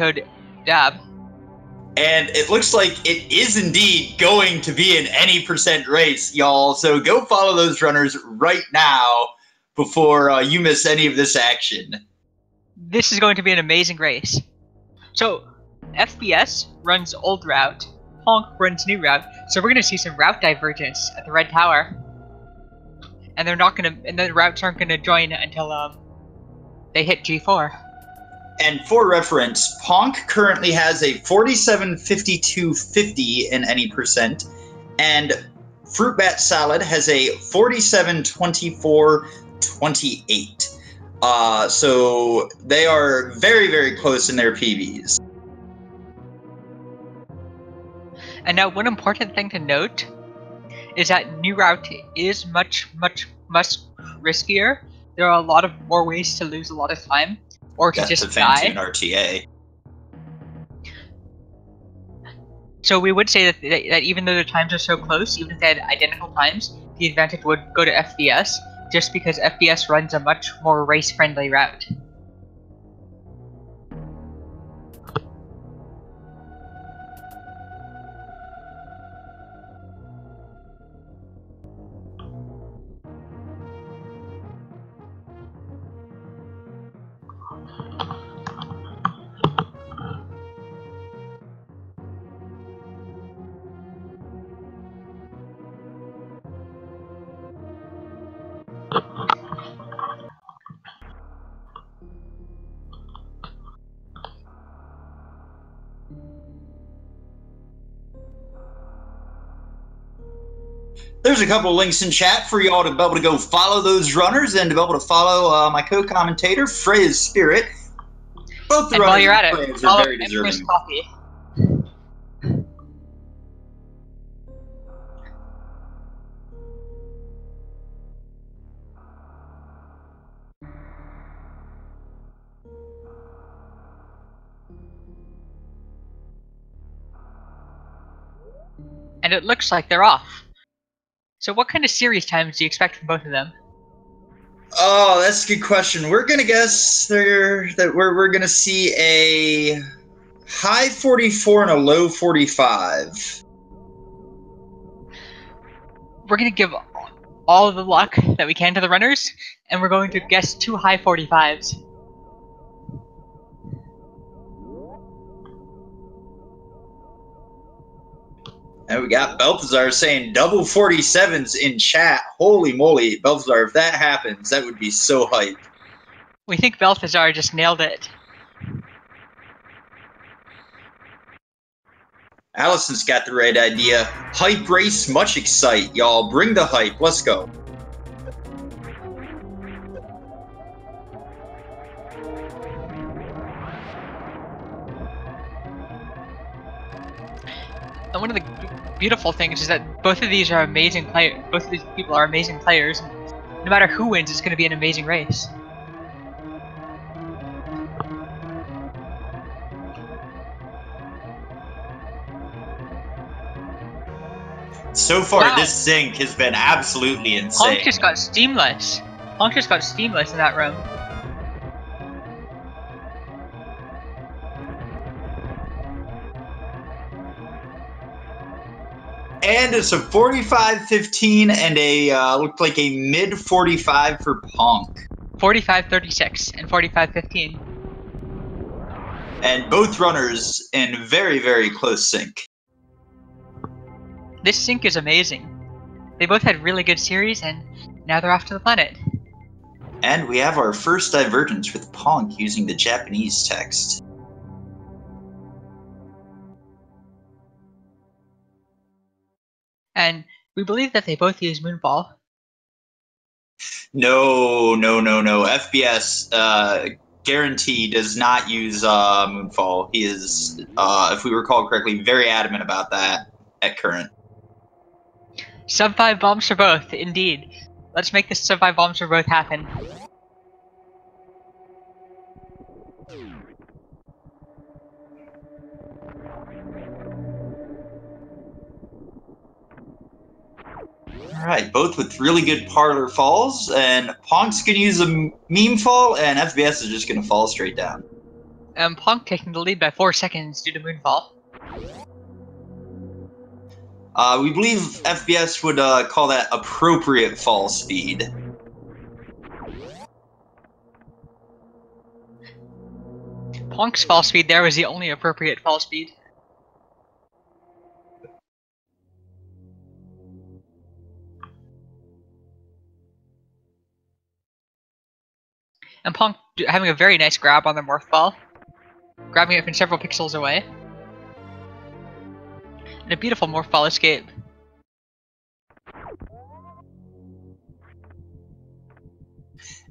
code DAB. And it looks like it is indeed going to be an any % race, y'all. So go follow those runners right now before you miss any of this action. This is going to be an amazing race. So, FBS runs old route, Ponk runs new route, so we're going to see some route divergence at the Red Tower. And they're not going to, and the routes aren't going to join until they hit G4. And for reference, Ponk currently has a 47.52.50 in any %, and Fruitbatsalad has a 47.24.28. So they are very, very close in their PBs. And now one important thing to note is that new route is much riskier. There are a lot of more ways to lose a lot of time, or to just die. An RTA. So we would say that even though the times are so close, even if they had identical times, the advantage would go to FBS, just because FBS runs a much more race-friendly route. There's a couple of links in chat for y'all to be able to go follow those runners and to be able to follow my co-commentator, Frizz Spirit. Both the and runners while you're at it, are follow very deserving. Coffee. And it looks like they're off. So what kind of series times do you expect from both of them? Oh, that's a good question. We're gonna guess we're gonna see a high 44 and a low 45. We're going to give all of the luck that we can to the runners, and we're going to guess 2 high 45s. And we got Balthazar saying double 47s in chat. Holy moly, Balthazar, if that happens, that would be so hype. We think Balthazar just nailed it. Allison's got the right idea. Hype race, much excite, y'all. Bring the hype. Let's go. And one of the beautiful things is that both of these are amazing players. Both of these people are amazing players. No matter who wins, it's going to be an amazing race. So far, this sync has been absolutely insane. Honk just got steamless. Honk just got steamless in that room. And it's a 45-15 and a looked like a mid 45 for Ponk. 45-36 and 45-15. And both runners in very, very close sync. This sync is amazing. They both had really good series, and now they're off to the planet. And we have our first divergence with Ponk using the Japanese text. And we believe that they both use Moonfall. No. FBS guarantee does not use Moonfall. He is, if we recall correctly, very adamant about that at current. Sub 5 bombs for both, indeed. Let's make this sub 5 bombs for both happen. Alright, both with really good parlor falls, and Ponk's gonna use a meme fall, and FBS is just gonna fall straight down. and Ponk taking the lead by 4 seconds due to Moonfall. We believe FBS would call that appropriate fall speed. Ponk's fall speed there was the only appropriate fall speed. And Ponk having a very nice grab on the Morph Ball, grabbing it from several pixels away. And a beautiful Morph Ball escape.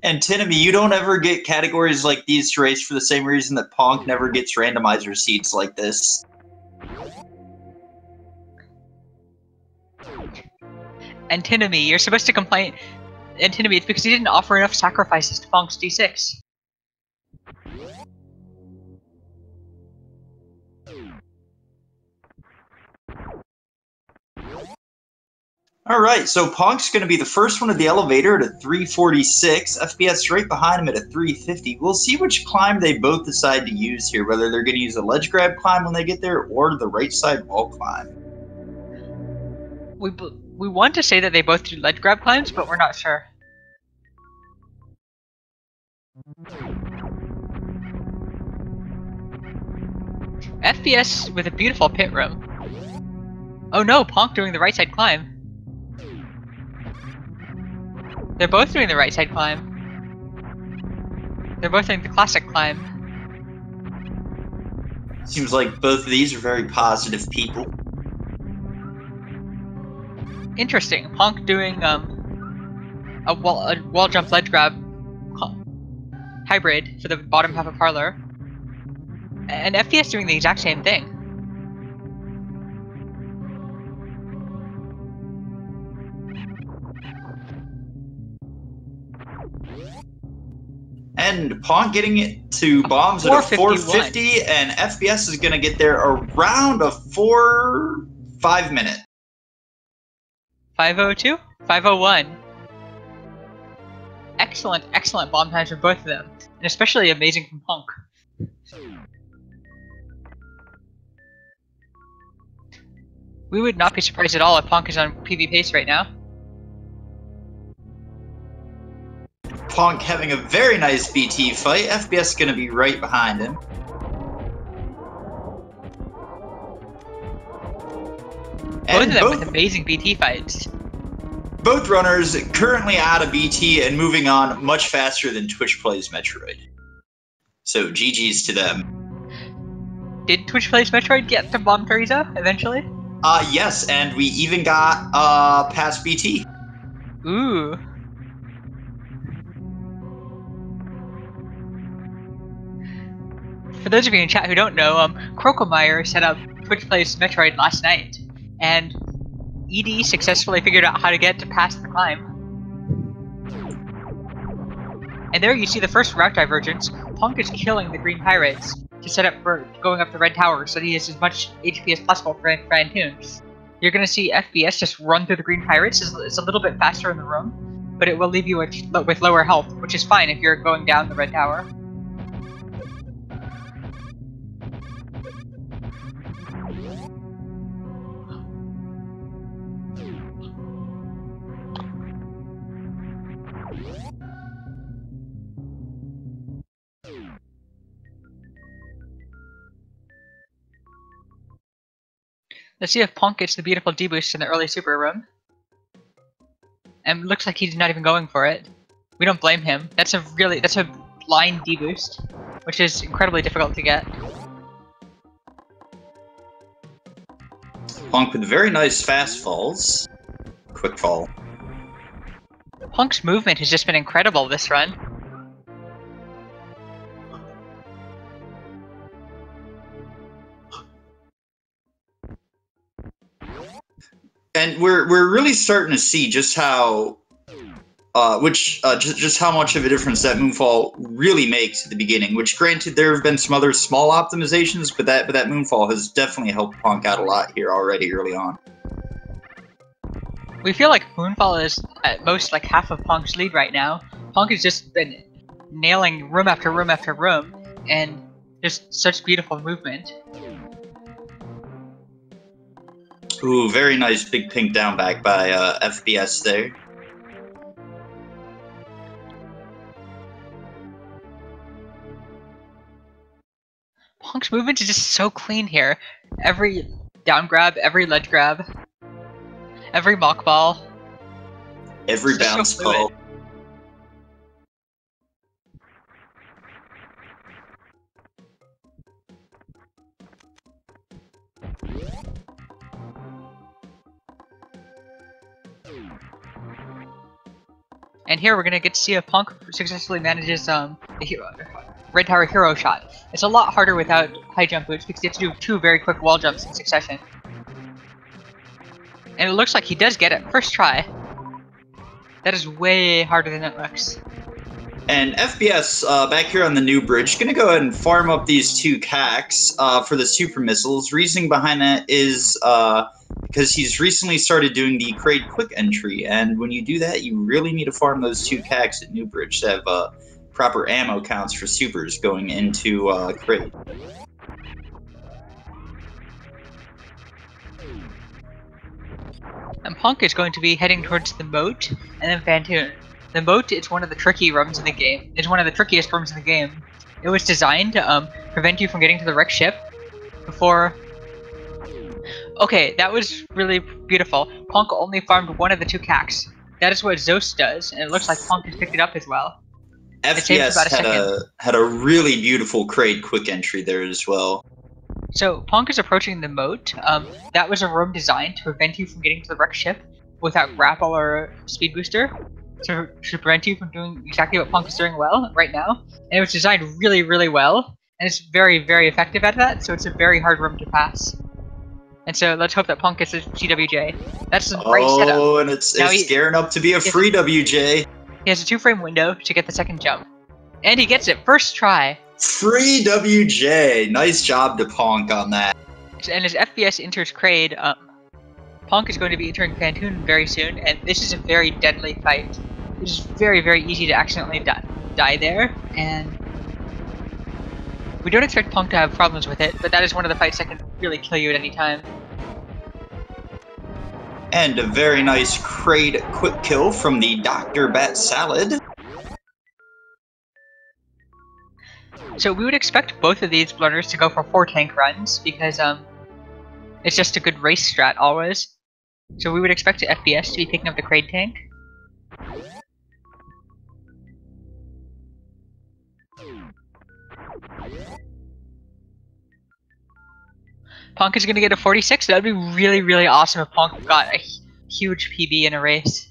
And Tinamy, you don't ever get categories like these to race for the same reason that Ponk never gets randomizer seats like this. And Tinamy, you're supposed to complain. And Tinamy, it's because he didn't offer enough sacrifices to Ponk's D6. Alright, so Ponk's going to be the first one of the elevator at a 346, FBS right behind him at a 350. We'll see which climb they both decide to use here, whether they're going to use a ledge grab climb when they get there, or the right side wall climb. We want to say that they both do ledge grab climbs, but we're not sure. FBS with a beautiful pit room. Oh no, Ponk doing the right side climb. They're both doing the right side climb. They're both doing the classic climb. Seems like both of these are very positive people. Interesting. Ponk doing a wall jump ledge grab hybrid for the bottom half of Parlor. And FBS doing the exact same thing. And Ponk getting it to bombs at a 450, and FBS is going to get there around a 5 minute. 502? 501. Excellent, excellent bomb times for both of them. And especially amazing from Ponk. We would not be surprised at all if Ponk is on PV pace right now. Ponk having a very nice BT fight. FBS is going to be right behind him. Both of them with amazing BT fights. Both runners currently out of BT and moving on much faster than Twitch plays Metroid. So GG's to them. Did Twitch plays Metroid get to bomb Teresa eventually? Yes, and we even got past BT. Ooh. For those of you in chat who don't know, Krokomeyer set up Twitch Plays Metroid last night, and ED successfully figured out how to get to past the climb. And there you see the first route divergence. Ponk is killing the green pirates to set up for going up the red tower so that he has as much HP as possible for Antunes. You're gonna see FBS just run through the green pirates. It's a little bit faster in the room, but it will leave you with lower health, which is fine if you're going down the red tower. Let's see if Ponk gets the beautiful D-boost in the early super room. And looks like he's not even going for it. We don't blame him. That's a blind D-boost, which is incredibly difficult to get. Ponk with very nice fast falls. Quick fall. Ponk's movement has just been incredible this run. And we're really starting to see just how, just how much of a difference that moonfall really makes at the beginning. Which, granted, there have been some other small optimizations, but that moonfall has definitely helped Ponk out a lot here already early on. We feel like Moonfall is at most like half of Ponk's lead right now. Ponk has just been nailing room after room after room, and Just such beautiful movement. Ooh, very nice big pink down back by FBS there. Ponk's movement is just so clean here. Every down grab, every ledge grab, every mock ball. Every It's just bounce so fluid. ball. And here we're gonna get to see if Ponk successfully manages the Red Tower hero shot. It's a lot harder without high jump boots because you have to do 2 very quick wall jumps in succession. And it looks like he does get it first try. That is way harder than it looks. And FBS, back here on the new bridge, gonna go ahead and farm up these 2 cacks for the super missiles. Reasoning behind that is because he's recently started doing the crate quick entry, and when you do that, you really need to farm those 2 cacks at new bridge to have proper ammo counts for supers going into crate. And Ponk is going to be heading towards the moat and then Fantoon. The moat is one of the tricky rooms in the game. It's one of the trickiest rooms in the game. It was designed to prevent you from getting to the wrecked ship before. Okay, that was really beautiful. Ponk only farmed one of the 2 cacks. That is what Zeus does, and it looks like Ponk has picked it up as well. It saved about a second. had a really beautiful crate quick entry there as well. So Ponk is approaching the moat. That was a room designed to prevent you from getting to the wrecked ship without grapple or speed booster, to prevent you from doing exactly what Ponk is doing well right now. And it was designed really, really well, and it's very, very effective at that. So it's a very hard room to pass. And so let's hope that Ponk gets a GWJ. That's the right setup. Oh, and it's gearing up to be a free WJ. He has a 2-frame window to get the second jump, and he gets it first try. Free WJ. Nice job to Ponk on that. And as FBS enters Kraid, Ponk is going to be entering Fantoon very soon, and this is a very deadly fight. It is very, very easy to accidentally die there, and we don't expect Ponk to have problems with it, but that is one of the fights that can really kill you at any time. And a very nice Kraid quick kill from the Dr. Batsalad. So we would expect both of these runners to go for 4 tank runs, because it's just a good race strat always. So we would expect FBS to be picking up the Kraid tank. Ponk is going to get a 46. That would be really, really awesome if Ponk got a huge PB in a race.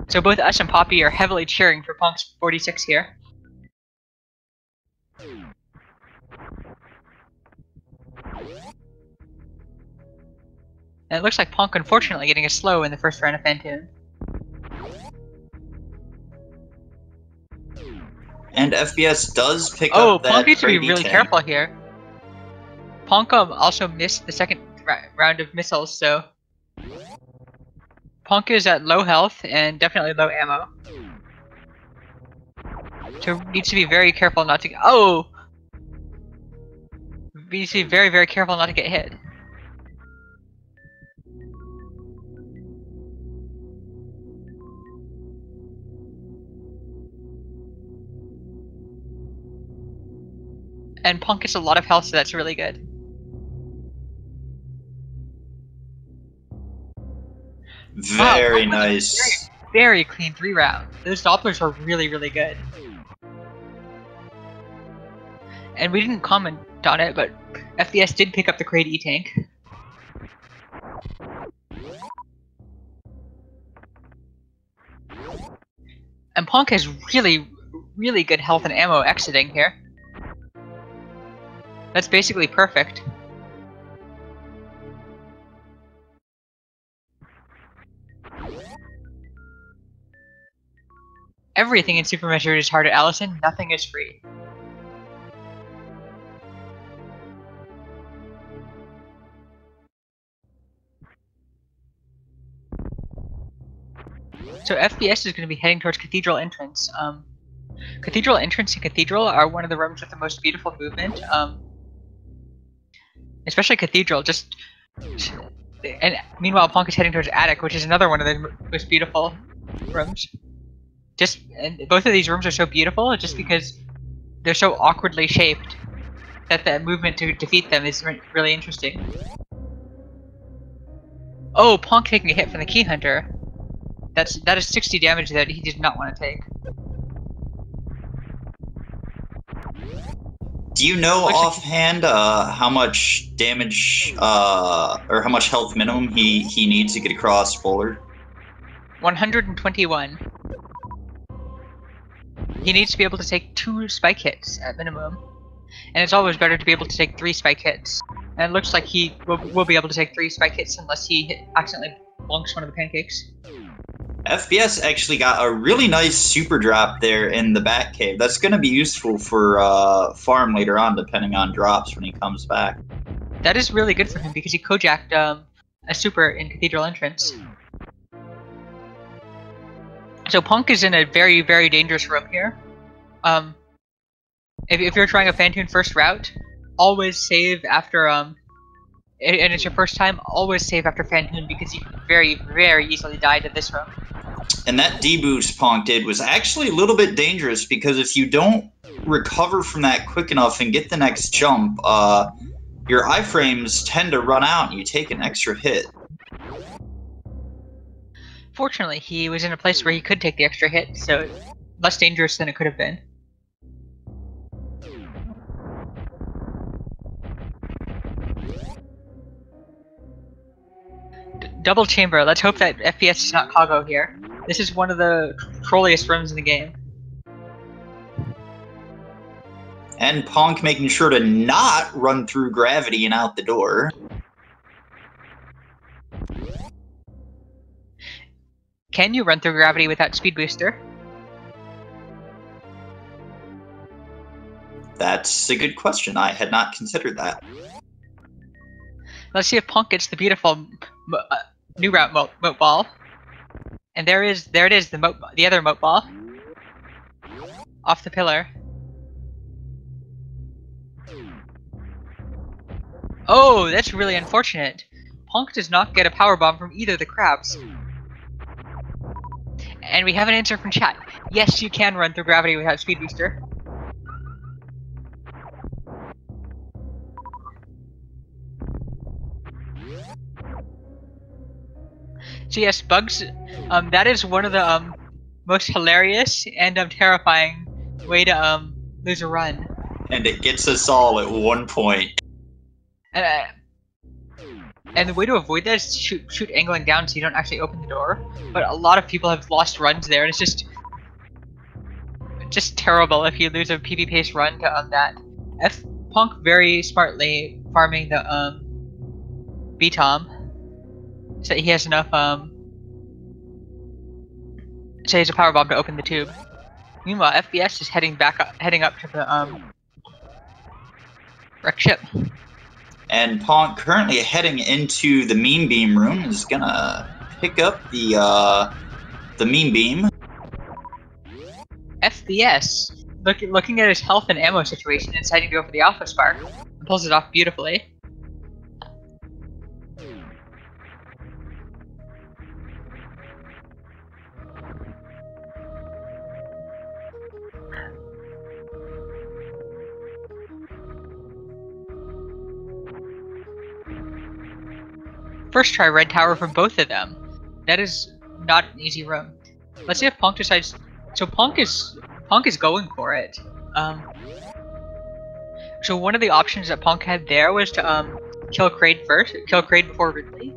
So both us and Poppy are heavily cheering for Ponk's 46 here. And it looks like Ponk unfortunately getting a slow in the first round of Fantoon. And FBS does pick up that Ponk needs to be really tank. careful here. Ponk also missed the second round of missiles, so Ponk is at low health and definitely low ammo. So needs to be very careful not to get— oh! Needs to be very, very careful not to get hit. And Ponk gets a lot of health, so that's really good. Very nice. Very clean 3 rounds. Those Dopplers are really, really good. And we didn't comment on it, but FBS did pick up the Kraid E-Tank. And Ponk has really, really good health and ammo exiting here. That's basically perfect. Everything in Super Metroid is hard at Allison, nothing is free. So FBS is going to be heading towards Cathedral Entrance. Cathedral Entrance and Cathedral are one of the rooms with the most beautiful movement. Especially Cathedral, and meanwhile Ponk is heading towards Attic, which is another one of the most beautiful rooms. And both of these rooms are so beautiful just because they're so awkwardly shaped that the movement to defeat them is really interesting. Oh, Ponk taking a hit from the Key Hunter. That is 60 damage that he did not want to take. Do you know offhand how much damage or how much health minimum he needs to get across forward? 121. He needs to be able to take 2 spike hits at minimum, and it's always better to be able to take 3 spike hits. And it looks like he will be able to take 3 spike hits unless he accidentally bonks one of the pancakes. FBS actually got a really nice super drop there in the back cave. That's going to be useful for farm later on, depending on drops when he comes back. That is really good for him because he co-jacked a super in Cathedral Entrance. So Ponk is in a very, very dangerous room here. If you're trying a Phantoon first route, always save after and it's your first time, always save after Phantoon because you can very, very easily die to this room. And that D-boost Ponk did was actually a little bit dangerous because if you don't recover from that quick enough and get the next jump, your iframes tend to run out and you take an extra hit. Fortunately, he was in a place where he could take the extra hit, so less dangerous than it could have been. Double chamber. Let's hope that FPS is not Kago here. This is one of the trolliest rooms in the game. And Ponk making sure to not run through gravity and out the door. Can you run through gravity without speed booster? That's a good question. I had not considered that. Let's see if Ponk gets the beautiful new route moat ball. And there it is, the other moat ball. Off the pillar. Oh, that's really unfortunate. Ponk does not get a power bomb from either of the crabs. And we have an answer from chat. Yes, you can run through gravity without speed booster. So yes, bugs. That is one of the most hilarious and terrifying way to lose a run. And it gets us all at one point. And the way to avoid that is to shoot angling down so you don't actually open the door. But a lot of people have lost runs there, and it's just terrible if you lose a PB pace run to that. Ponk very smartly farming the B-Tom, so he has enough so he has a power bomb to open the tube. Meanwhile, FBS is heading up to the wreck ship. And Ponk currently heading into the meme beam room is gonna pick up the meme beam. FBS looking at his health and ammo situation and deciding to go for the Alpha Spark and pulls it off beautifully. First try red tower from both of them. That is not an easy room. Let's see if Ponk decides. So Ponk is going for it. So one of the options that Ponk had there was to kill Kraid first, kill Kraid before Ridley.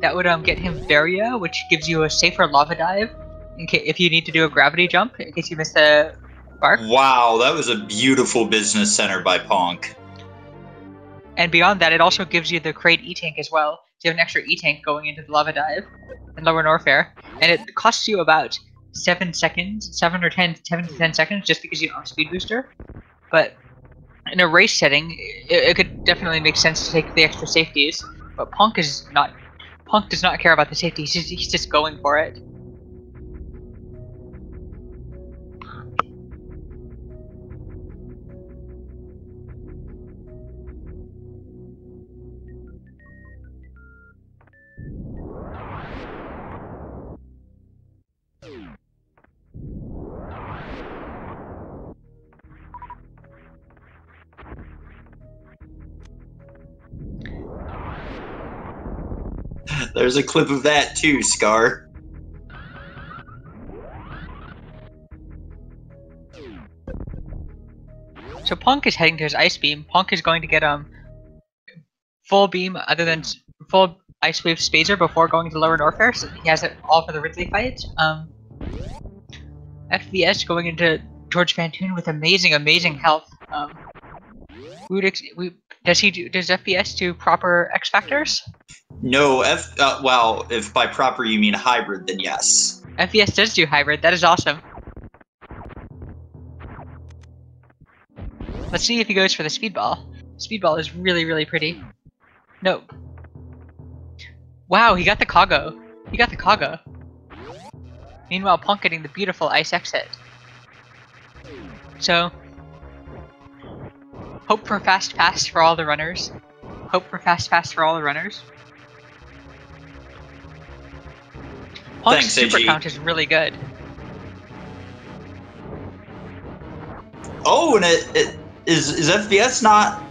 That would get him Varia, which gives you a safer lava dive if you need to do a gravity jump in case you miss the spark. Wow, that was a beautiful business center by Ponk. And beyond that, it also gives you the Kraid E-Tank as well. So you have an extra E-Tank going into the lava dive in Lower Norfair. And it costs you about 7 to 10 seconds just because you don't have speed booster. But in a race setting, it could definitely make sense to take the extra safeties. But Ponk does not care about the safety, he's just going for it. There's a clip of that too, Scar. So Ponk is heading to his Ice Beam. Ponk is going to get full beam other than full Ice Wave Spazer before going to Lower Norfair, so he has it all for the Ridley fight. FBS going into George Fantoon with amazing health. Does FBS do proper X Factors? No, well, if by proper you mean hybrid, then yes. FBS does do hybrid, that is awesome. Let's see if he goes for the Speedball. Speedball is really pretty. Nope. Wow, he got the Kago. He got the Kago. Meanwhile, Ponk getting the beautiful Ice Exit. So, hope for fast pass for all the runners. Hope for fast pass for all the runners. Punk's super count is really good. Oh, and is FBS not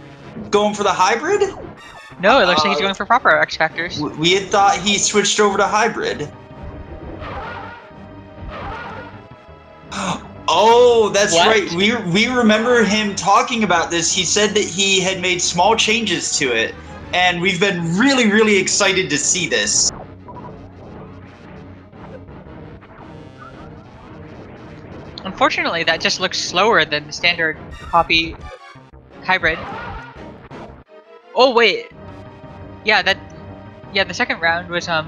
going for the hybrid? No, it looks like he's going for proper X Factors. We had thought he switched over to hybrid. Oh, that's right. We remember him talking about this. He said that he had made small changes to it, and we've been really excited to see this. Unfortunately, that just looks slower than the standard copy hybrid. Oh wait, yeah, the second round was huh.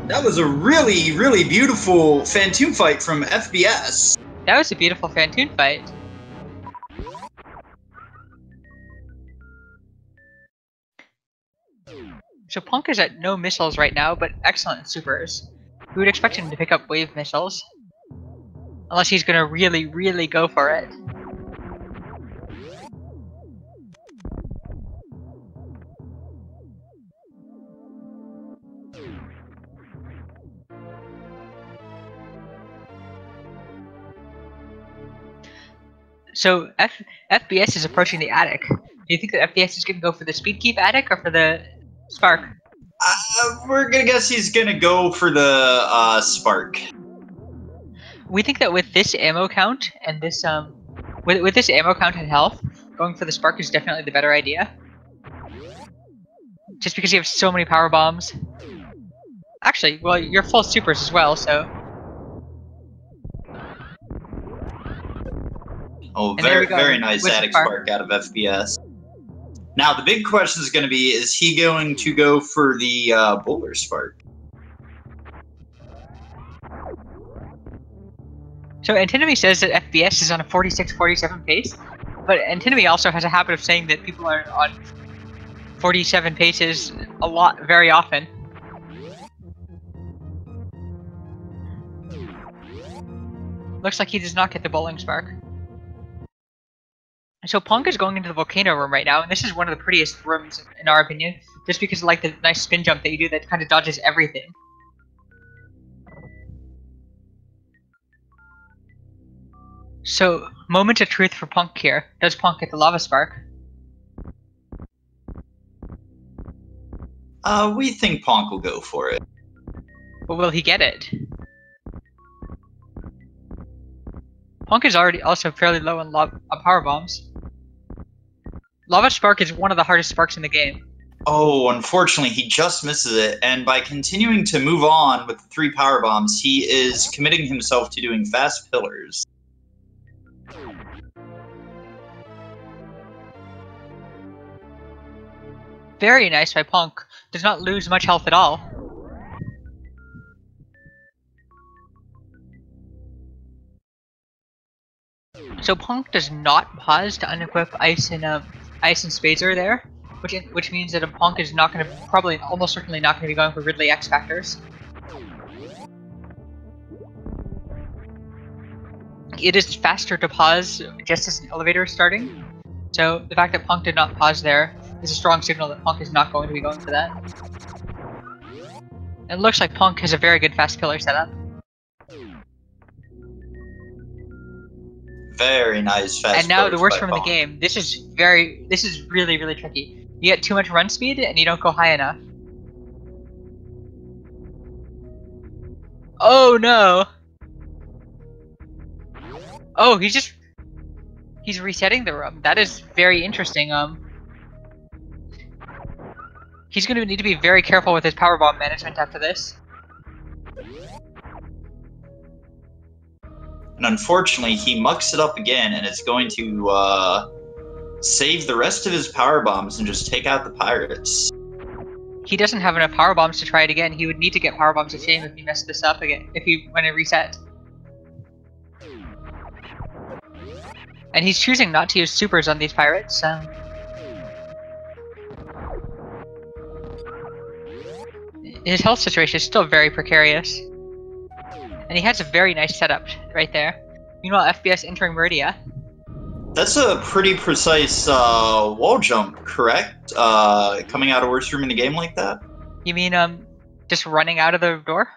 That was a really beautiful Fantoon fight from FBS. That was a beautiful Fantoon fight. So Ponk is at no missiles right now, but excellent supers. We would expect him to pick up wave missiles. Unless he's gonna really go for it. So FBS is approaching the attic. Do you think that FBS is gonna go for the Speed Keep attic or for the Spark? We're gonna guess he's gonna go for the Spark. We think that with this ammo count and this with this ammo count and health, going for the Spark is definitely the better idea. Just because you have so many power bombs. Actually, well, you're full supers as well, so. Oh, very nice attic Spark out of FBS. Now, the big question is going to be, is he going to go for the Bowler Spark? So Antinomy says that FBS is on a 46-47 pace, but Antinomy also has a habit of saying that people are on 47 paces very often. Looks like he does not get the Bowling Spark. So Ponk is going into the Volcano room right now, and this is one of the prettiest rooms in our opinion, just because of like the nice spin jump that you do that kind of dodges everything. So, moment of truth for Ponk here. Does Ponk get the Lava Spark? We think Ponk will go for it. But will he get it? Ponk is already also fairly low on power bombs. Lava Spark is one of the hardest sparks in the game. Oh, unfortunately, he just misses it, and by continuing to move on with the 3 power bombs, he is committing himself to doing fast pillars. Very nice by Ponk. Does not lose much health at all. So Ponk does not pause to unequip Ice and Spazer there, which means that a Ponk is not going to almost certainly not going to be going for Ridley X Factors. It is faster to pause just as an elevator is starting, so the fact that Ponk did not pause there is a strong signal that Ponk is not going to be going for that. It looks like Ponk has a very good fast pillar setup. Very nice fast And now the approach worst by room in the Ponk. game. This is really, really tricky. You get too much run speed and you don't go high enough. Oh no! Oh, he's resetting the room. That is very interesting. He's gonna need to be very careful with his powerbomb management after this. And unfortunately, he mucks it up again, and it's going to save the rest of his power bombs and just take out the pirates. He doesn't have enough power bombs to try it again. He would need to get power bombs of shame if he messed this up again. If he went and reset. And he's choosing not to use supers on these pirates. His health situation is still very precarious. And he has a very nice setup right there. Meanwhile, FBS entering Meridia. That's a pretty precise wall jump, correct? Coming out of worst room in a game like that? You mean, just running out of the door?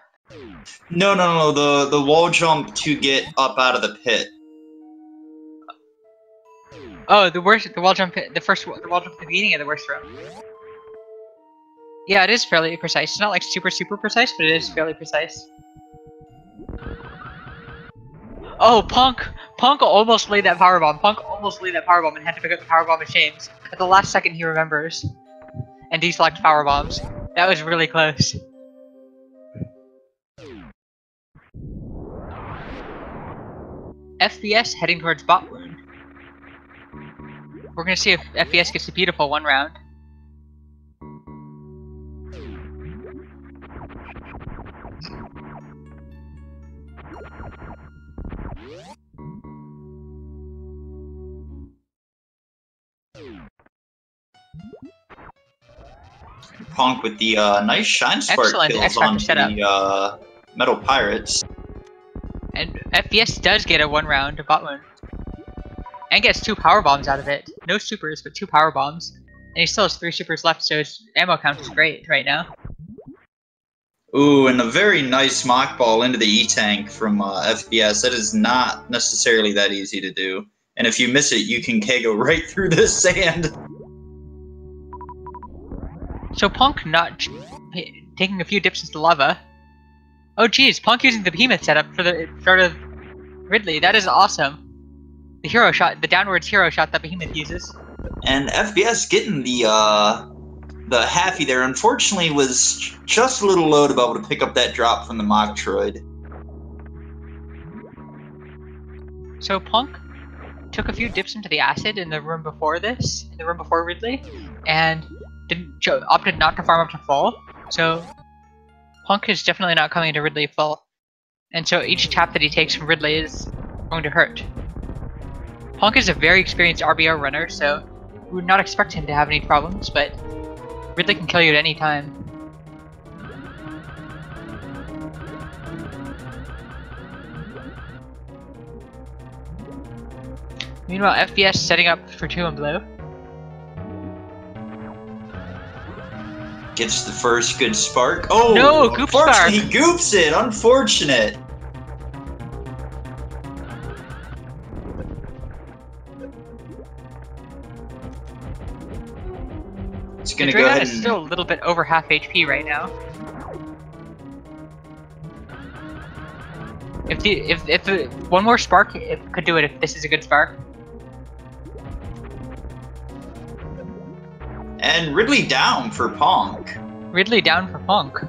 No. The wall jump to get up out of the pit. Oh, the wall jump at the beginning of the worst room. Yeah, it is fairly precise. It's not like super precise, but it is fairly precise. Oh, Ponk almost laid that powerbomb. Ponk almost laid that powerbomb and had to pick up the powerbomb of shames. At the last second he remembers. And deselect powerbombs. That was really close. FBS heading towards bot wound. We're gonna see if FBS gets a beautiful one round. Ponk with the nice shine spark kills on the metal pirates. And FBS does get a one round bot wound. And gets 2 power bombs out of it. No supers, but 2 power bombs. And he still has 3 supers left, so his ammo count is great right now. Ooh, and a very nice mock ball into the E-tank from FBS. That is not necessarily that easy to do. And if you miss it, you can KO right through the sand. So Ponk not taking a few dips into lava. Oh geez, Ponk using the behemoth setup for the start of Ridley. That is awesome. The hero shot, the downwards hero shot that behemoth uses. And FBS getting the halfie there, unfortunately, was just a little low to be able to pick up that drop from the Metroid. So Ponk took a few dips into the acid in the room before this, in the room before Ridley, and opted not to farm up to full. So Ponk is definitely not coming to Ridley full. And so each tap that he takes from Ridley is going to hurt. Ponk is a very experienced RBO runner, so we would not expect him to have any problems, but Ridley can kill you at any time. Meanwhile, FBS setting up for 2 in blue. Gets the first good spark. Oh, no, goop spark! He goops it! Unfortunate! It's gonna go ahead and... is still a little bit over half HP right now. If one more spark, it could do it if this is a good spark. And Ridley down for Ponk. Ridley down for Ponk.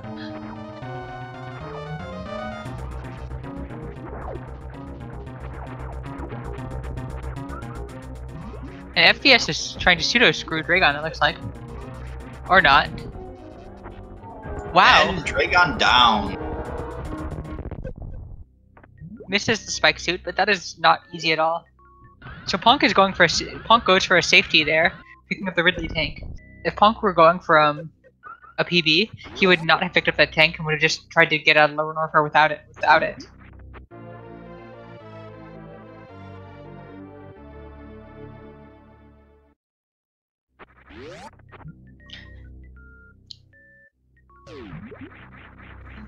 And FBS is trying to pseudo-screw Dragon, it looks like. Or not. Wow! And Dragon down. Misses the spike suit, but that is not easy at all. So Ponk goes for a safety there, picking up the Ridley tank. If Ponk were going from a PB, he would not have picked up that tank and would have just tried to get out of Lower Norfair without it.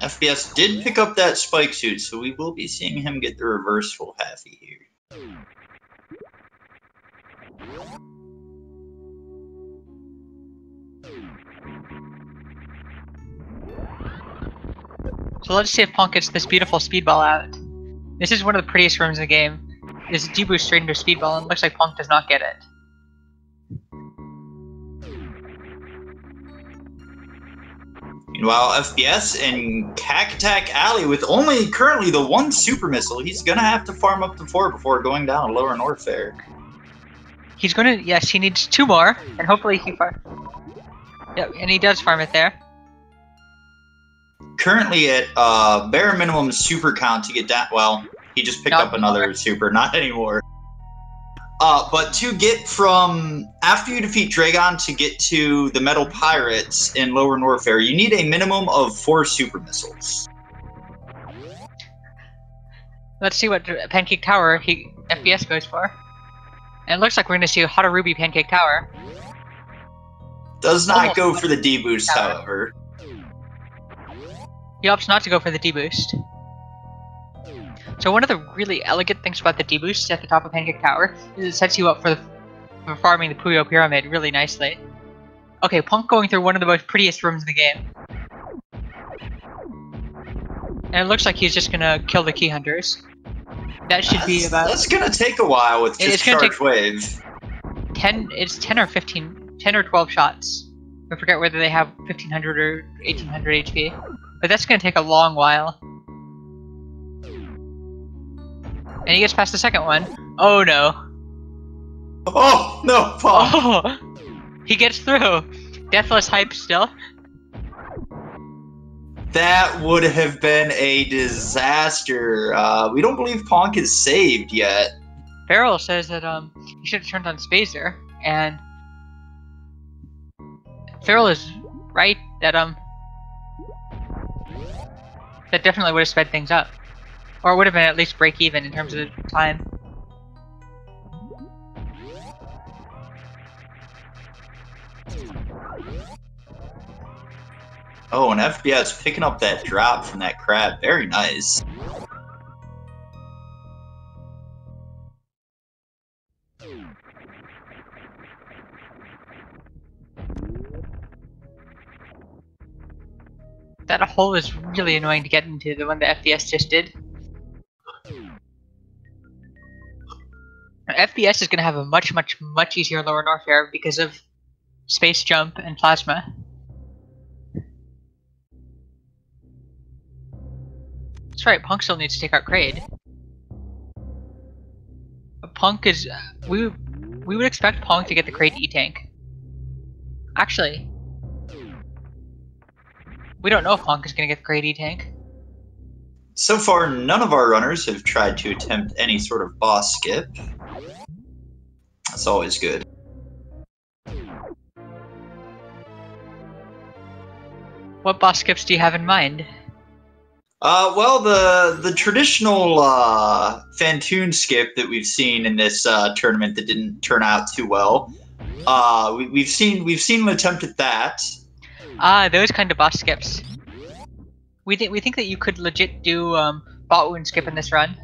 FBS did pick up that spike suit, so we will be seeing him get the reverse full halfie here. So let's see if Ponk gets this beautiful speedball out. This is one of the prettiest rooms in the game. This D-boost straight into speedball, and it looks like Ponk does not get it. Meanwhile, FPS in Cactac Alley with only currently the one super missile. He's gonna have to farm up to 4 before going down to Lower North there. He's gonna, yes, he needs 2 more, and hopefully he Yep, and he does farm it there. Currently at bare minimum super count to get down. Well, he just picked up another super, not anymore. But to get from after you defeat Dragon to get to the Metal Pirates in Lower Norfair, you need a minimum of 4 super missiles. Let's see what Pancake Tower FPS goes for. And it looks like we're going to see a Hatarubi Pancake Tower. Does not go for the D-boost, however. He opts not to go for the D-boost. So one of the really elegant things about the D-boost at the top of Pancake Tower is it sets you up for farming the Puyo Pyramid really nicely. Okay, Ponk going through one of the most prettiest rooms in the game. And it looks like he's just gonna kill the Key Hunters. That should be about... That's gonna take a while with just Charge Wave. 10 or 12 shots. I forget whether they have 1500 or 1800 HP. But that's gonna take a long while. And he gets past the second one. Oh no. Oh no, Ponk! Oh! He gets through! Deathless hype still. That would have been a disaster. We don't believe Ponk is saved yet. Farrell says that he should have turned on Spazer, and Farrell is right that that definitely would have sped things up. Or it would have been at least break even in terms of the time. Oh, and FPS picking up that drop from that crab. Very nice. That hole is really annoying to get into, the one that FPS just did. Now, FPS is going to have a much easier Lower Norfair because of Space Jump and Plasma. That's right, Ponk still needs to take out Kraid. But Ponk is... we would expect Ponk to get the Kraid E-Tank. Actually... we don't know if Ponk is going to get the Kraid E-Tank. So far, none of our runners have tried to attempt any sort of boss skip. That's always good. What boss skips do you have in mind? Well, the traditional Fantoon skip that we've seen in this tournament that didn't turn out too well. We've seen an attempt at that. Ah, those kind of boss skips. We think that you could legit do bot wound skip in this run.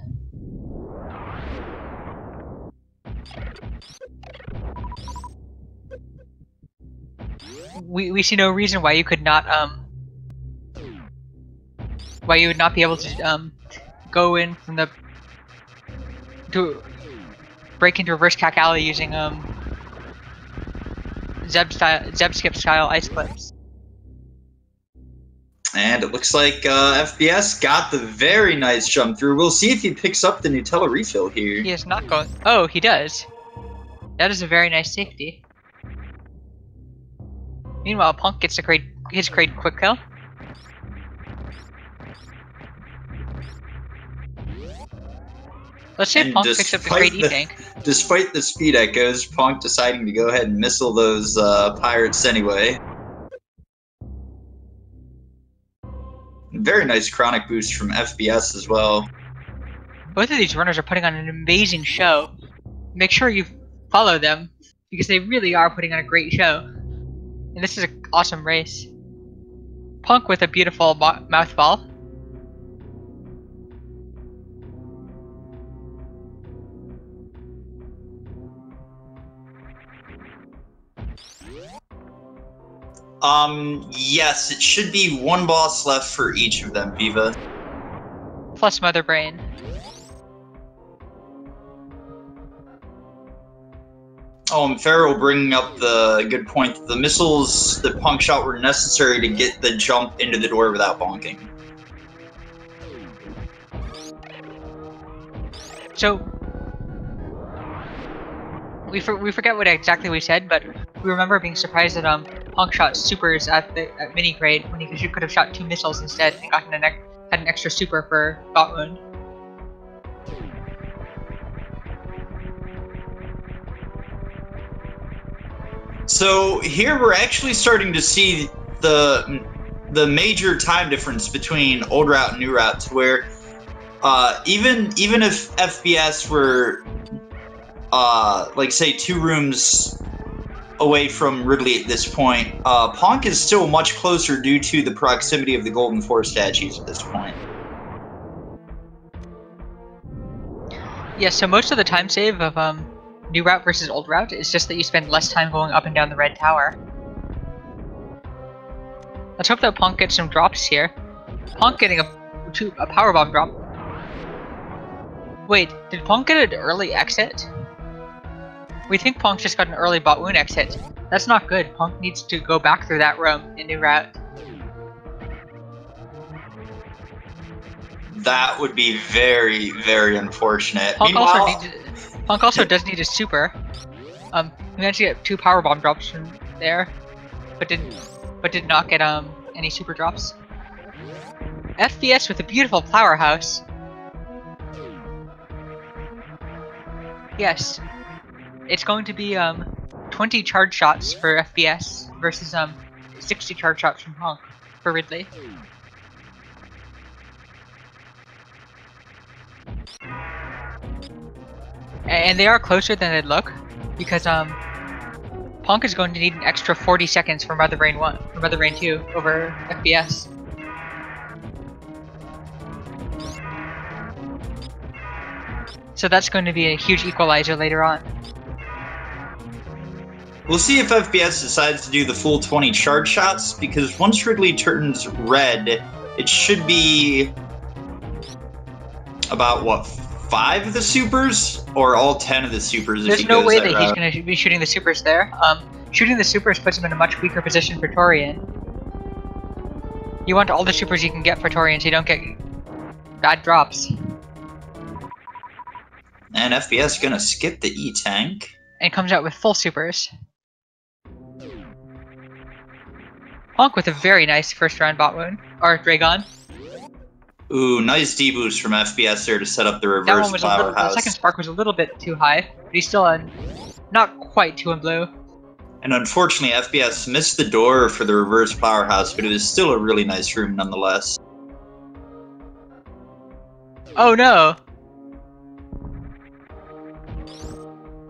We see no reason why you could not why you would not be able to go in from the to break into reverse cac alley using Zeb skip style ice clips. And it looks like FPS got the very nice jump through. We'll see if he picks up the Nutella refill here. He is not going. Oh, he does. That is a very nice safety. Meanwhile, Ponk gets his Kraid quick kill. Let's see if Ponk picks up the Kraid E-Tank. Despite the speed echoes, Ponk deciding to go ahead and missile those pirates anyway. Very nice chronic boost from FPS as well. Both of these runners are putting on an amazing show. Make sure you follow them, because they really are putting on a great show. And this is an awesome race. Ponk with a beautiful mouth ball. Yes, it should be one boss left for each of them, Viva. Plus Mother Brain. Oh, and Pharaoh bringing up the good point that the missiles that Ponk shot were necessary to get the jump into the door without bonking. So, we forget what exactly we said, but we remember being surprised that Ponk shot supers at mini grade when he could have shot 2 missiles instead and gotten had an extra super for bot wound. So here we're actually starting to see the major time difference between old route and new route, to where even if FPS were like say 2 rooms away from Ridley at this point, Ponk is still much closer due to the proximity of the Golden 4 statues at this point. Yeah, so most of the time save of new route versus old route is just that you spend less time going up and down the red tower. Let's hope that Ponk gets some drops here. Ponk getting a power bomb drop. Wait, did Ponk get an early exit? We think Ponk just got an early bot wound exit. That's not good. Ponk needs to go back through that room in new route. That would be very, very unfortunate. Ponk also does need a super. He managed to get 2 power bomb drops from there, but did not get any super drops. FPS with a beautiful powerhouse. Yes, it's going to be 20 charge shots for FPS versus 60 charge shots from Ponk for Ridley. And they are closer than they'd look, because Ponk is going to need an extra 40 seconds for Mother Brain 2 over FPS. So that's going to be a huge equalizer later on. We'll see if FPS decides to do the full 20 charge shots, because once Ridley turns red, it should be about, what, 5 of the supers? Or all 10 of the supers? There's no way that he's going to be shooting the supers there. Shooting the supers puts him in a much weaker position for Torian. You want all the supers you can get for Torian so you don't get bad drops. And FPS gonna skip the E-tank. And comes out with full supers. Ponk with a very nice first round bot wound. Or Dragon. Ooh, nice D-boost from FPS there to set up the reverse powerhouse. The second spark was a little bit too high, but he's still not quite 2 in blue. And unfortunately, FPS missed the door for the reverse powerhouse, but it is still a really nice room nonetheless. Oh no!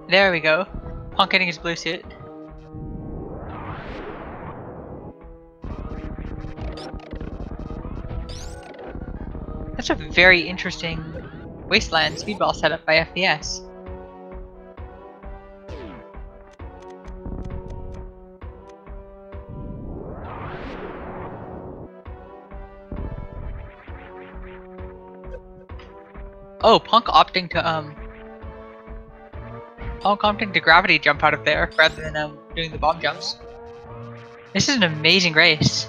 There we go. Ponk getting his blue suit. That's a very interesting Wasteland speedball setup by FPS. Oh, Ponk opting to gravity jump out of there rather than doing the bomb jumps. This is an amazing race.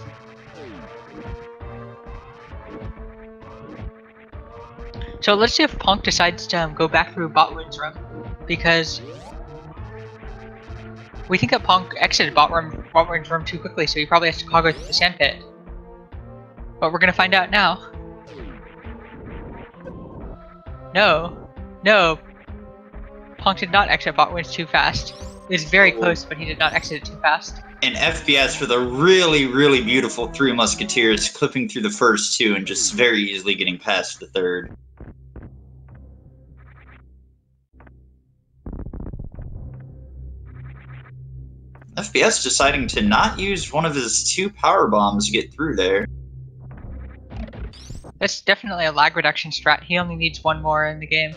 So let's see if Ponk decides to go back through Botwound's room, because we think that Ponk exited Botwound's room too quickly, so he probably has to cog through the sand pit. But we're gonna find out now. No. Ponk did not exit Botwound too fast. It was very close, but he did not exit it too fast. And FPS with a really, really beautiful 3 Musketeers, clipping through the first 2 and just very easily getting past the third. FPS deciding to not use one of his 2 power bombs to get through there. That's definitely a lag reduction strat. He only needs 1 more in the game.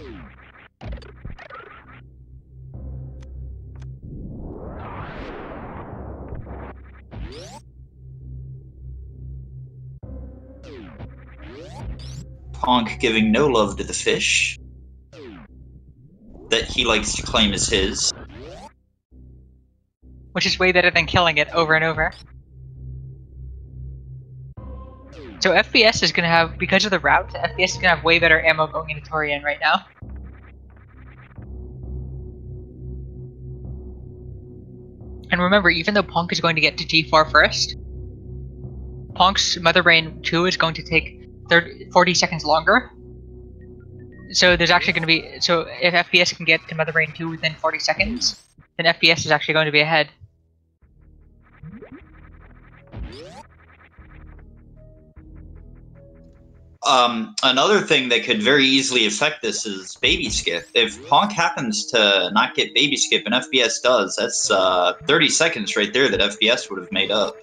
Ponk giving no love to the fish that he likes to claim as his. Which is way better than killing it over and over. So FPS is going to have, because of the route, FPS is going to have way better ammo going into Torian right now. And remember, even though Ponk is going to get to G4 first, Ponk's Mother Brain 2 is going to take 40 seconds longer. So there's actually going to be, so if FPS can get to Mother Brain 2 within 40 seconds, then FPS is actually going to be ahead. Another thing that could very easily affect this is baby skip. If Ponk happens to not get baby skip and FPS does, that's 30 seconds right there that FPS would have made up.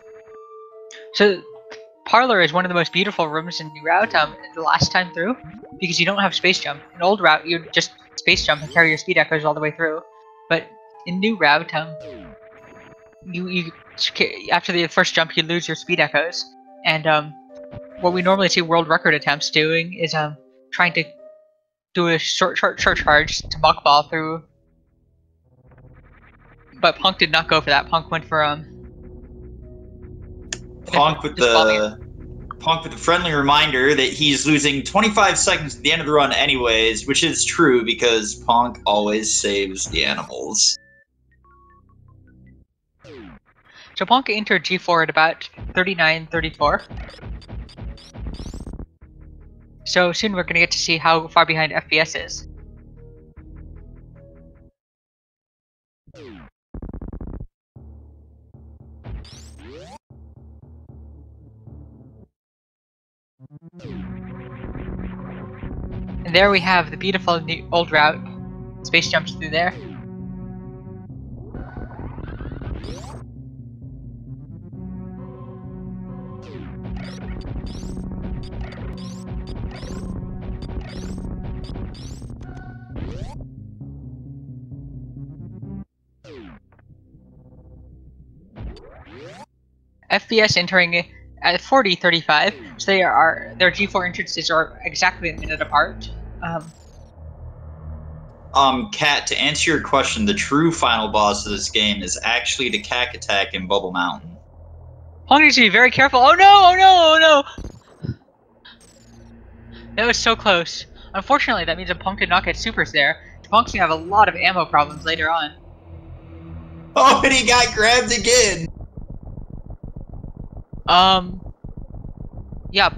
So Parlor is one of the most beautiful rooms in New Route the last time through, because you don't have space jump. In Old Route, you just space jump and carry your speed echoes all the way through. But in New Route, you after the first jump, you lose your speed echoes, and what we normally see world record attempts doing is trying to do a short charge to muck ball through. But Ponk did not go for that. Ponk went for Ponk with the friendly reminder that he's losing 25 seconds at the end of the run anyways, which is true because Ponk always saves the animals. So Ponk entered G4 at about 39-34. So soon we're going to get to see how far behind FPS is. And there we have the beautiful old route. Space jumps through there. FPS entering at 40-35, so their G4 entrances are exactly a minute apart. Kat, to answer your question, the true final boss of this game is actually the Cack Attack in Bubble Mountain. Ponk needs to be very careful. Oh no! Oh no! Oh no! That was so close. Unfortunately, that means that Ponk did not get supers there. Ponk's gonna have a lot of ammo problems later on. Oh, and he got grabbed again! Yeah.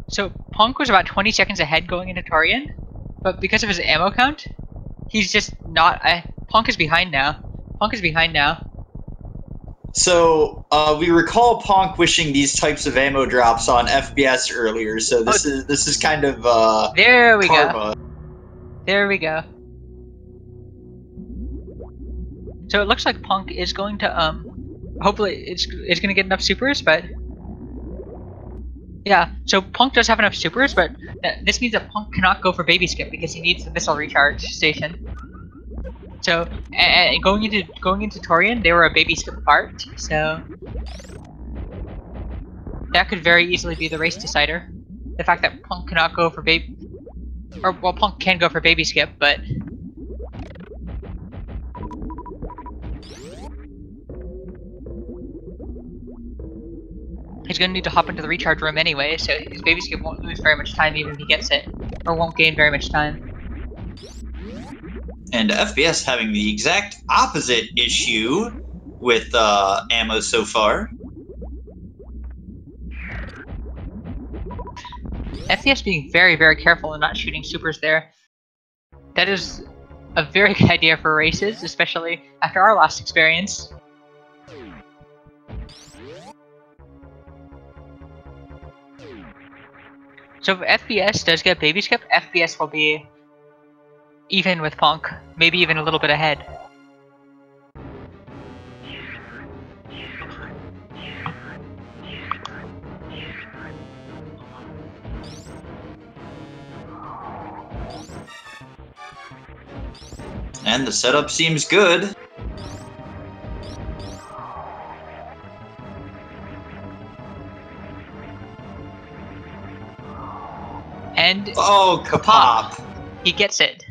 So Ponk was about 20 seconds ahead going into Torian, but because of his ammo count, he's just not. Ponk is behind now. Ponk is behind now. So we recall Ponk wishing these types of ammo drops on FPS earlier. So this is kind of there we karma. go. There we go. So it looks like Ponk is going to hopefully it's going to get enough supers, but yeah. So Ponk does have enough supers, but this means that Ponk cannot go for baby skip because he needs the missile recharge station. So going into Torian, they were a baby skip apart. So that could very easily be the race decider. The fact that Ponk cannot go for Ponk can go for baby skip, but he's going to need to hop into the recharge room anyway, so his baby skip won't lose very much time even if he gets it, or won't gain very much time. And FPS having the exact opposite issue with ammo so far. FPS being very, very careful and not shooting supers there. That is a very good idea for races, especially after our last experience. So if FPS does get baby skip, FPS will be even with Ponk, maybe even a little bit ahead. And the setup seems good. Oh, kapop. He gets it.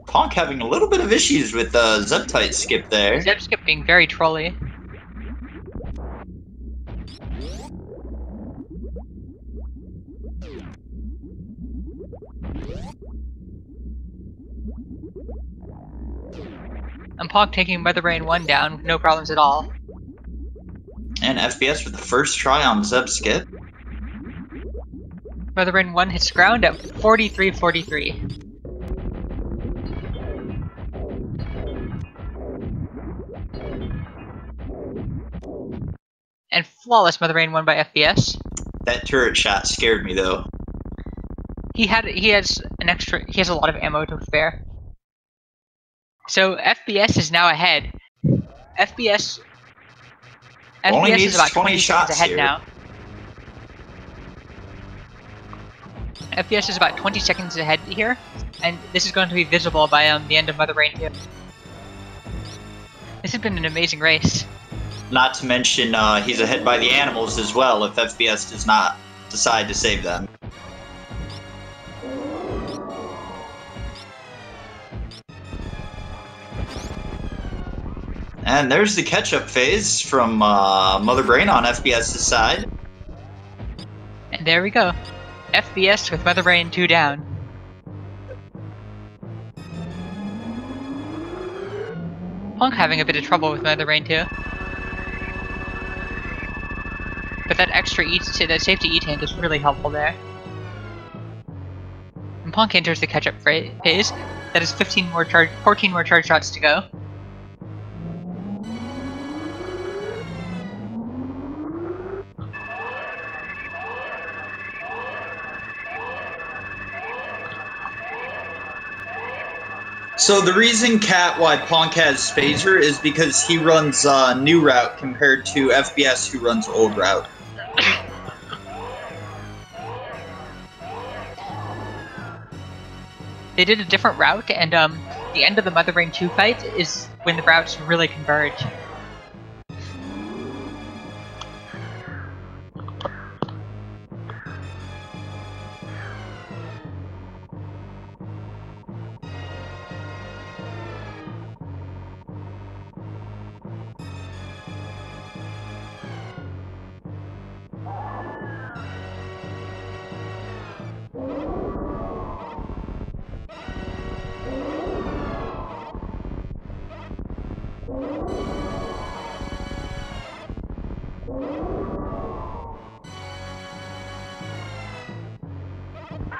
Ponk having a little bit of issues with the Zeptite skip there. Zep skip being very trolly. And Ponk taking Mother Brain 1 down, no problems at all. And FPS with the first try on Zep skip. Mother Brain 1 hits ground at 43-43. And flawless Mother Brain 1 by FPS. That turret shot scared me though. He has a lot of ammo to spare. So FPS is now ahead. FPS Only needs is about 20 seconds shots ahead here. now. FPS is about 20 seconds ahead here, and this is going to be visible by the end of Mother Brain 2. This has been an amazing race. Not to mention, he's ahead by the animals as well if FPS does not decide to save them. And there's the catch-up phase from Mother Brain on FBS's side. And there we go. FPS with Mother Brain 2 down. Ponk having a bit of trouble with Mother Brain 2. But that extra that safety E-tank is really helpful there. And Ponk enters the catch-up phase. That is 14 more charge shots to go. So the reason, Cat, why Ponk has Phaser is because he runs new route compared to FPS who runs old route. They did a different route, and the end of the Mother Brain 2 fight is when the routes really converge.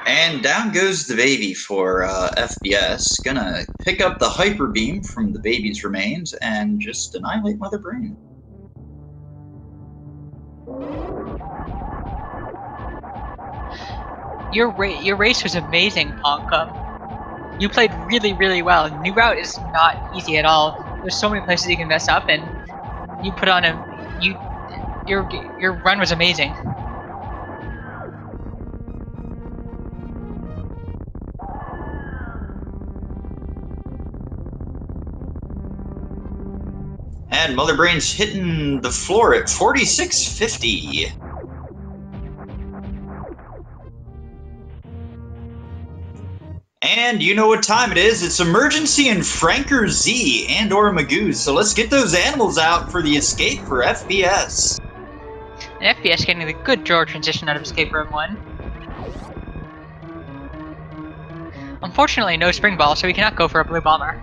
And down goes the baby for FBS. Gonna pick up the Hyper Beam from the baby's remains and just annihilate Mother Brain. Your race was amazing, Ponk. You played really, really well. New route is not easy at all. There's so many places you can mess up, and you put on your run was amazing. And Mother Brain's hitting the floor at 4650. And you know what time it is. It's Emergency and Franker Z and or Magoo. So let's get those animals out for the escape for FBS. And FPS getting the good draw transition out of Escape Room 1. Unfortunately, no spring ball, so we cannot go for a blue bomber.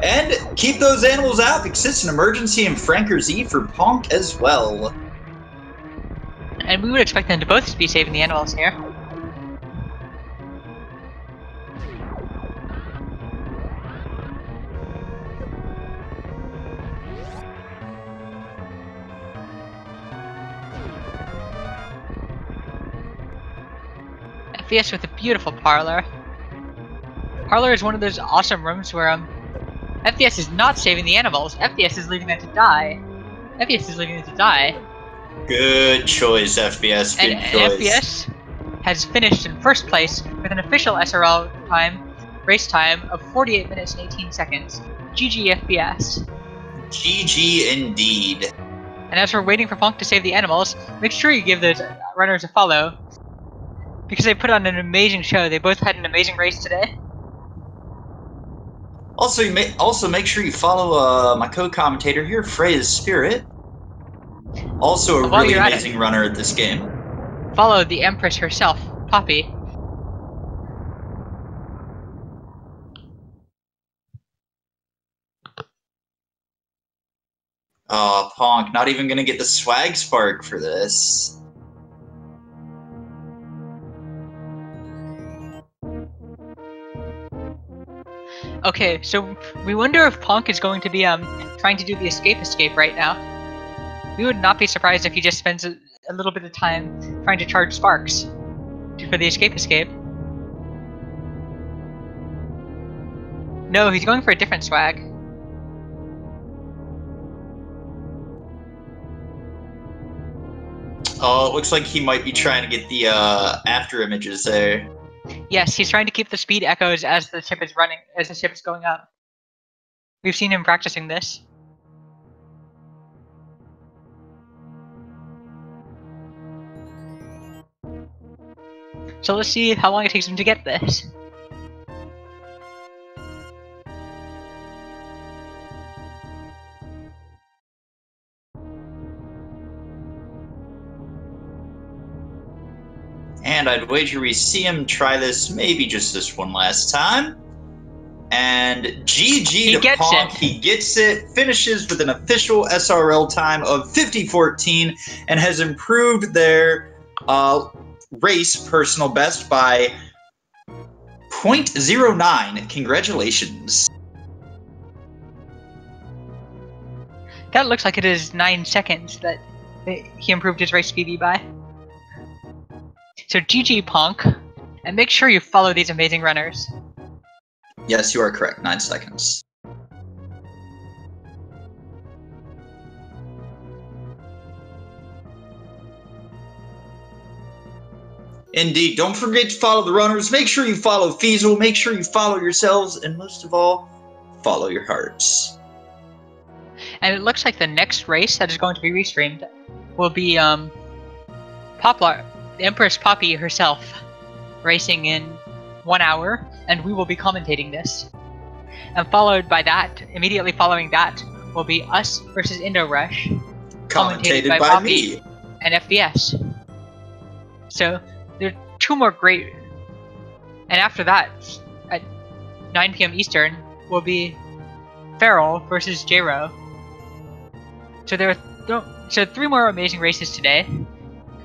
And keep those animals out because it's an Emergency and Franker Z for Ponk as well. And we would expect them to both be saving the animals here. FPS with a beautiful parlor. Parlor is one of those awesome rooms where FBS is not saving the animals. FBS is leaving them to die. FBS is leaving them to die. Good choice, FBS. Good choice. FBS has finished in first place with an official SRL race time of 48 minutes and 18 seconds. GG FBS. GG indeed. And as we're waiting for Ponk to save the animals, make sure you give those runners a follow, because they put on an amazing show. They both had an amazing race today. Also, make sure you follow my co-commentator here, Freya's Spirit. Also a really amazing runner at this game. Follow the Empress herself, Poppy. Oh, Ponk, not even gonna get the swag spark for this. Okay, so we wonder if Ponk is going to be trying to do the escape right now. We would not be surprised if he just spends a little bit of time trying to charge sparks for the escape. No, he's going for a different swag. Oh, it looks like he might be trying to get the after images there. Yes, he's trying to keep the speed echoes as the ship is running, as the ship is going up. We've seen him practicing this. So let's see how long it takes him to get this. And I'd wager we see him try this maybe just this one last time. And GG to Ponk, he gets it, finishes with an official SRL time of 50:14, and has improved their race personal best by 0.09. Congratulations. That looks like it is 9 seconds that he improved his race PB by. So GG Ponk, and make sure you follow these amazing runners. Yes, you are correct. 9 seconds. Indeed. Don't forget to follow the runners. Make sure you follow Feasel. Make sure you follow yourselves. And most of all, follow your hearts. And it looks like the next race that is going to be restreamed will be Poplar, the Empress Poppy herself, racing in 1 hour, and we will be commentating this. And followed by that, immediately following that, will be us versus Indo Rush, commentated by Poppy me and FBS. So there are 2 more great, and after that, at 9 PM Eastern, will be Feral versus J-Ro. So there are 3 more amazing races today,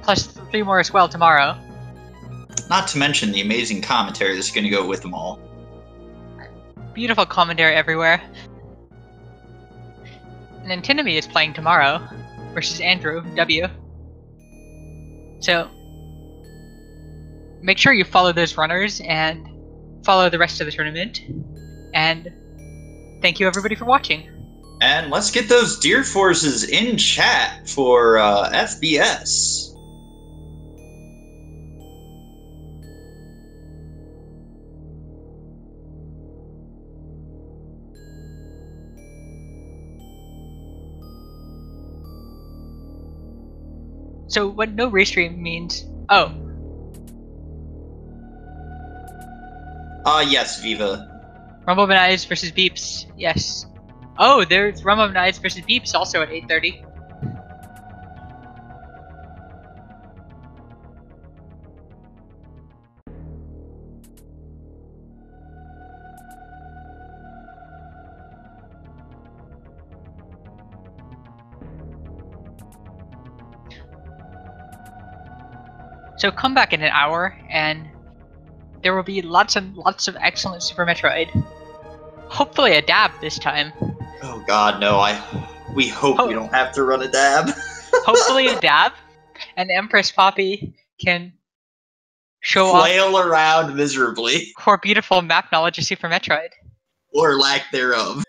plus 3 more as well tomorrow. Not to mention the amazing commentary that's going to go with them all. Beautiful commentary everywhere. And Antinomy is playing tomorrow versus Andrew W. So make sure you follow those runners and follow the rest of the tournament. And thank you everybody for watching. And let's get those Deer Forces in chat for FBS. So what no restream means? Oh. Yes, Viva. Rumble Benides versus Beeps. Yes. Oh, there's Rumble Benides versus Beeps also at 8:30. So come back in an hour, and there will be lots of excellent Super Metroid. Hopefully a dab this time. Oh God, no! We hope we don't have to run a dab. Hopefully a dab, and Empress Poppy can show flail around miserably her beautiful map knowledge of Super Metroid, or lack thereof.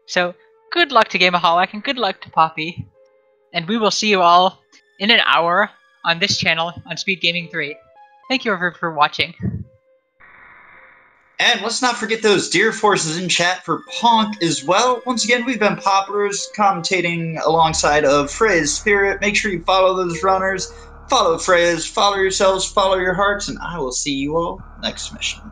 So good luck to Gameaholic and good luck to Poppy. And we will see you all in an hour on this channel on Speed Gaming 3. Thank you for watching. And let's not forget those dear forces in chat for Ponk as well. Once again, we've been Poppers commentating alongside of Freya's Spirit. Make sure you follow those runners. Follow Freya's, follow yourselves, follow your hearts, and I will see you all next mission.